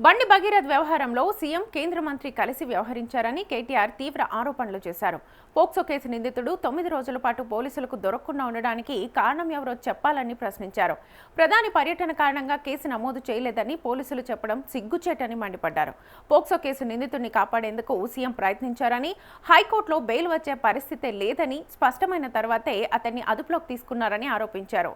బండి భగీరథ్ వ్యవహారంలో సీఎం కేంద్ర మంత్రి కలిసి వ్యవహరించారని కేటీఆర్ తీవ్ర ఆరోపణలు చేశారు. పోక్సో కేసు నిందితుడు 9 రోజుల పాటు పోలీసులకు దొరకకుండా ఉండడానికి కారణం ఎవరో చెప్పాలని ప్రశ్నించారు. ప్రధాని పర్యటన కారణంగా కేసు నమోదు చేయలేదని పోలీసులు చెప్పడం సిగ్గుచేటని మండిపడ్డారు. పోక్సో కేసు నిందితుడిని కాపాడేందుకు సీఎం ప్రయత్నించారని, హైకోర్టులో బెయిల్ వచ్చే పరిస్థితే లేదని స్పష్టమైన తర్వాతే అతన్ని అదుపులోకి తీసుకున్నారని ఆరోపించారు.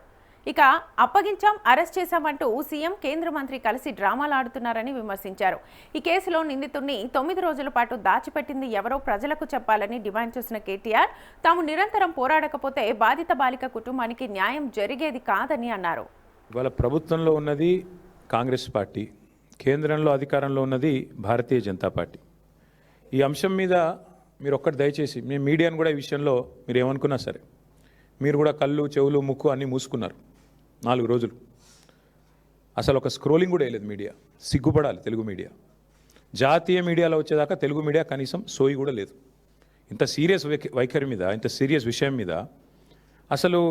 ఇక అప్పగించాం, అరెస్ట్ చేశామంటూ సీఎం కేంద్ర మంత్రి కలిసి డ్రామాలు ఆడుతున్నారని విమర్శించారు. ఈ కేసులో నిందితుడిని 9 రోజుల పాటు దాచిపెట్టింది ఎవరో ప్రజలకు చెప్పాలని డిమాండ్ చేసిన కేటీఆర్, తాము నిరంతరం పోరాడకపోతే బాధిత బాలిక కుటుంబానికి న్యాయం జరిగేది కాదని అన్నారు. ఇవాళ ప్రభుత్వంలో ఉన్నది కాంగ్రెస్ పార్టీ, కేంద్రంలో అధికారంలో ఉన్నది భారతీయ జనతా పార్టీ. ఈ అంశం మీద మీరు ఒక్కటి దయచేసి మీ మీడియాను కూడా ఈ విషయంలో మీరు ఏమనుకున్నా సరే, మీరు కూడా కళ్ళు, చెవులు, ముక్కు అన్నీ మూసుకున్నారు 4 రోజులు. అసలు ఒక స్క్రోలింగ్ కూడా వేయలేదు మీడియా. సిగ్గుపడాలి తెలుగు మీడియా. జాతీయ మీడియాలో వచ్చేదాకా తెలుగు మీడియా కనీసం సోయి కూడా లేదు. ఇంత సీరియస్ వైఖరి మీద, ఇంత సీరియస్ విషయం మీద అసలు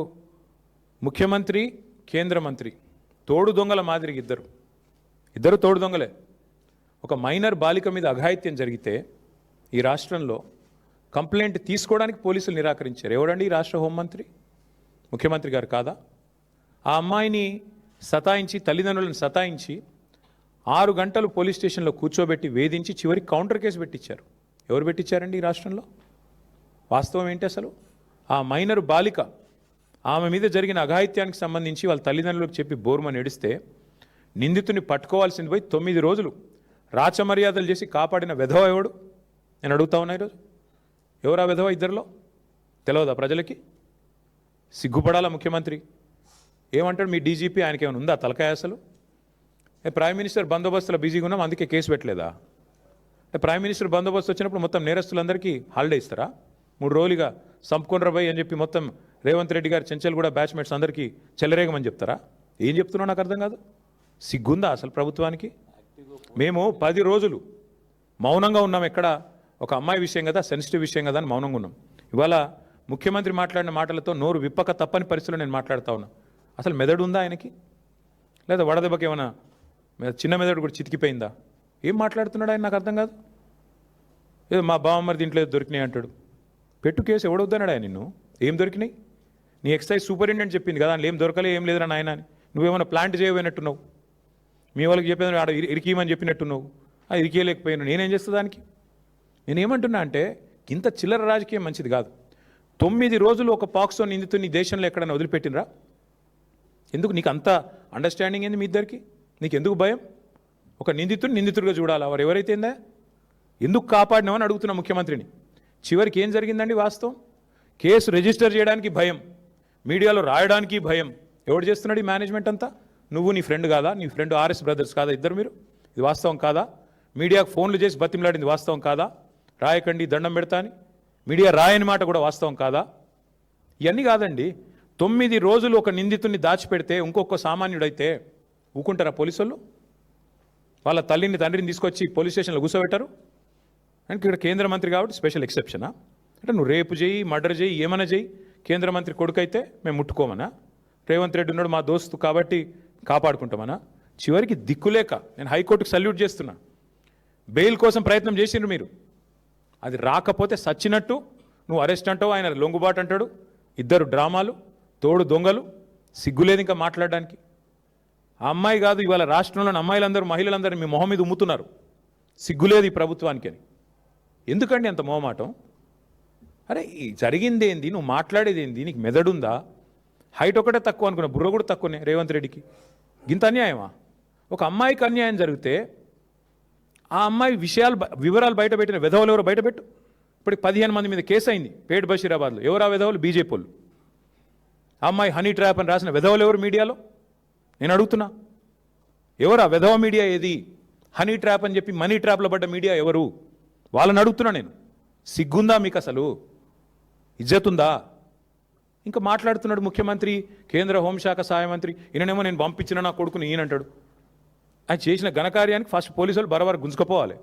ముఖ్యమంత్రి, కేంద్ర మంత్రి తోడు దొంగల మాదిరిగా ఇద్దరు తోడు దొంగలే. ఒక మైనర్ బాలిక మీద అఘాయిత్యం జరిగితే ఈ రాష్ట్రంలో కంప్లైంట్ తీసుకోవడానికి పోలీసులు నిరాకరించారు. ఎవరండి ఈ రాష్ట్ర హోంమంత్రి? ముఖ్యమంత్రి గారు కాదా? ఆ అమ్మాయిని సతాయించి, తల్లిదండ్రులను సతాయించి 6 గంటలు పోలీస్ స్టేషన్లో కూర్చోబెట్టి వేధించి చివరికి కౌంటర్ కేసు పెట్టించారు. ఎవరు పెట్టించారండి ఈ రాష్ట్రంలో? వాస్తవం ఏంటి అసలు? ఆ మైనర్ బాలిక, ఆమె మీద జరిగిన అఘాయిత్యానికి సంబంధించి వాళ్ళ తల్లిదండ్రులకు చెప్పి బోర్మని ఏడిస్తే నిందితుని పట్టుకోవాల్సింది పోయి 9 రోజులు రాచమర్యాదలు చేసి కాపాడిన వెధవ ఎవడు? నేను అడుగుతా ఉన్నా ఈరోజు. ఎవరా వెధవ? ఇద్దరిలో తెలియదా ప్రజలకి? సిగ్గుపడాలా ముఖ్యమంత్రి? ఏమంటాడు మీ డీజీపీ? ఆయనకి ఏమైనా ఉందా తలకాయ అసలు? ప్రైమ్ మినిస్టర్ బందోబస్తులో బిజీగా ఉన్నాం అందుకే కేసు పెట్టలేదా? ప్రైమ్ మినిస్టర్ బందోబస్తు వచ్చినప్పుడు మొత్తం నేరస్తులందరికీ హాలిడే ఇస్తారా? 3 రోజులుగా సంపుకొనరాబాయ్ అని చెప్పి మొత్తం రేవంత్ రెడ్డి గారు, చెంచల్ కూడా బ్యాచ్మేట్స్ అందరికీ చెల్లరేగమని చెప్తారా? ఏం చెప్తున్నావు నాకు అర్థం కాదు. సిగ్గుందా అసలు ప్రభుత్వానికి? మేము 10 రోజులు మౌనంగా ఉన్నాం. ఎక్కడ ఒక అమ్మాయి విషయం కదా, సెన్సిటివ్ విషయం కదా అని మౌనంగా ఉన్నాం. ఇవాళ ముఖ్యమంత్రి మాట్లాడిన మాటలతో నోరు విప్పక తప్పని పరిస్థితిలో నేను మాట్లాడుతూ ఉన్నా. అసలు మెదడు ఉందా ఆయనకి? లేదా వడదెబ్బకి ఏమైనా చిన్న మెదడు కూడా చితికిపోయిందా? ఏం మాట్లాడుతున్నాడు ఆయన? నాకు అర్థం కాదు. ఏదో మా బావమ్మరి దీంట్లో దొరికినాయి అంటాడు. పెట్టు కేసు, ఎవడొద్దన్నాడు ఆయన నిన్ను? ఏం దొరికినాయి? నీ ఎక్సైజ్ సూపరింటెండెంట్ చెప్పింది కదా, ఏం దొరకలే, ఏం లేదురా నాయన అని. నువ్వేమైనా ప్లాంట్ చేయబోయినట్టున్నావు. మీ వాళ్ళకి చెప్పేది ఆడ ఇరికీమని చెప్పినట్టున్నావు. అది ఇరికేయలేకపోయాను. నేనేం చేస్తా దానికి? నేనేమంటున్నా అంటే ఇంత చిల్లర రాజకీయం మంచిది కాదు. 9 రోజులు ఒక పాక్సో నిందితుని దేశంలో ఎక్కడైనా వదిలిపెట్టినరా? ఎందుకు నీకు అంత అండర్స్టాండింగ్ ఏంది మీ ఇద్దరికి? నీకు ఎందుకు భయం? ఒక నిందితుడిగా చూడాలా? వారు ఎవరైతే ఏందా? ఎందుకు కాపాడినామని అడుగుతున్నా ముఖ్యమంత్రిని. చివరికి ఏం జరిగిందండి వాస్తవం? కేసు రిజిస్టర్ చేయడానికి భయం, మీడియాలో రాయడానికి భయం. ఎవడు చేస్తున్నాడు ఈ మేనేజ్మెంట్ అంతా? నువ్వు, నీ ఫ్రెండ్ కాదా? నీ ఫ్రెండ్ ఆర్ఎస్ బ్రదర్స్ కాదా ఇద్దరు మీరు? ఇది వాస్తవం కాదా? మీడియాకు ఫోన్లు చేసి బతిమలాడింది వాస్తవం కాదా? రాయకండి, దండం పెడతా అని మీడియా రాయని మాట కూడా వాస్తవం కాదా? ఇవన్నీ కాదండి. 9 రోజులు ఒక నిందితుడిని దాచిపెడితే ఇంకొక సామాన్యుడైతే ఊకుంటారా పోలీసులు? వాళ్ళ తల్లిని, తండ్రిని తీసుకొచ్చి పోలీస్ స్టేషన్లో కూర్చోబెట్టారు. అంటే ఇక్కడ కేంద్ర మంత్రి కాబట్టి స్పెషల్ ఎక్సెప్షనా? అంటే నువ్వు రేపు చేయి, మర్డర్ చేయి, ఏమైనా చేయి, కేంద్ర మంత్రి కొడుకైతే మేము ముట్టుకోమనా? రేవంత్ రెడ్డి ఉన్నాడు మా దోస్తు కాబట్టి కాపాడుకుంటామనా? చివరికి దిక్కులేక నేను హైకోర్టుకు సల్యూట్ చేస్తున్నా. బెయిల్ కోసం ప్రయత్నం చేసిండ్రు మీరు. అది రాకపోతే సచ్చినట్టు నువ్వు అరెస్ట్ అంటావు, ఆయన లొంగుబాటు అంటాడు. ఇద్దరు డ్రామాలు, తోడు దొంగలు. సిగ్గులేదు ఇంకా మాట్లాడడానికి. ఆ అమ్మాయి కాదు, ఇవాళ రాష్ట్రంలోని అమ్మాయిలందరూ, మహిళలందరూ మీ మొహం మీద ఉమ్ముతున్నారు. సిగ్గులేదు ఈ ప్రభుత్వానికి అని. ఎందుకండి అంత మొహమాటం? అరే జరిగింది ఏంది? నువ్వు మాట్లాడేది ఏంది? నీకు మెదడుందా? హైట్ ఒకటే తక్కువ అనుకున్నా, బుర్ర కూడా తక్కువనే రేవంత్ రెడ్డికి. ఇంత అన్యాయమా? ఒక అమ్మాయికి అన్యాయం జరిగితే ఆ అమ్మాయి వివరాలు బయట పెట్టిన వెధవలు ఎవరు బయటపెట్టు. ఇప్పటికి 15 మంది మీద కేసు అయింది పేట్ బషీరాబాద్లో. ఎవరు ఆ వెధవలు? బీజేపీ వాళ్ళు. ఆ అమ్మాయి హనీ ట్రాప్ అని రాసిన వెధవలు ఎవరు మీడియాలో? నేను అడుగుతున్నా, ఎవరు ఆ వెధవ మీడియా? ఏది హనీ ట్రాప్ అని చెప్పి మనీ ట్రాప్లో పడ్డ మీడియా ఎవరు? వాళ్ళని అడుగుతున్నా నేను. సిగ్గుందా మీకు అసలు? ఇజ్జతుందా? ఇంకా మాట్లాడుతున్నాడు ముఖ్యమంత్రి, కేంద్ర హోంశాఖ సహాయ మంత్రి. ఈయననేమో నేను పంపించిన నా కొడుకుని ఈయనంటాడు. ఆయన చేసిన ఘనకార్యానికి ఫస్ట్ పోలీసులు బరబర గుంజుకపోవాలి.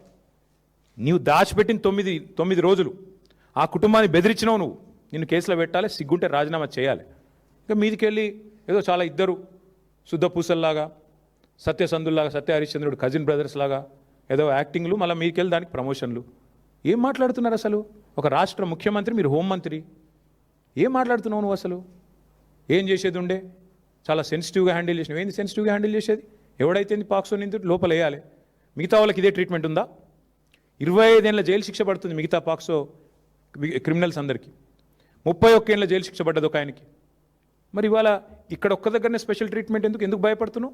నీవు దాచిపెట్టిన 9 రోజులు ఆ కుటుంబాన్ని బెదిరించినావు నువ్వు. నిన్ను కేసులో పెట్టాలి, సిగ్గుంటే రాజీనామా చేయాలి. ఇక మీదికెళ్ళి ఏదో చాలా ఇద్దరు శుద్ధ పూసల్లాగా సత్యసంధుల్లాగా సత్య హరిశ్చంద్రుడు కజిన్ బ్రదర్స్ లాగా ఏదో యాక్టింగ్లు, మళ్ళీ మీకెళ్ళి దానికి ప్రమోషన్లు. ఏం మాట్లాడుతున్నారు అసలు? ఒక రాష్ట్ర ముఖ్యమంత్రి, మీరు హోంమంత్రి, ఏం మాట్లాడుతున్నావు నువ్వు అసలు? ఏం చేసేది ఉండే? చాలా సెన్సిటివ్గా హ్యాండిల్ చేసినావు. ఏంది సెన్సిటివ్గా హ్యాండిల్ చేసేది? ఎవడైతే పాక్సో నిందితుడు లోపల వేయాలి. మిగతా వాళ్ళకి ఇదే ట్రీట్మెంట్ ఉందా? 25 ఏళ్ళ జైలు శిక్ష పడుతుంది మిగతా పాక్సో క్రిమినల్స్ అందరికీ. 31 ఏళ్ళ జైలు శిక్ష పడ్డది ఒక ఆయనకి. మరి ఇవాళ ఇక్కడ ఒక్క దగ్గరనే స్పెషల్ ట్రీట్మెంట్ ఎందుకు భయపడుతున్నావు?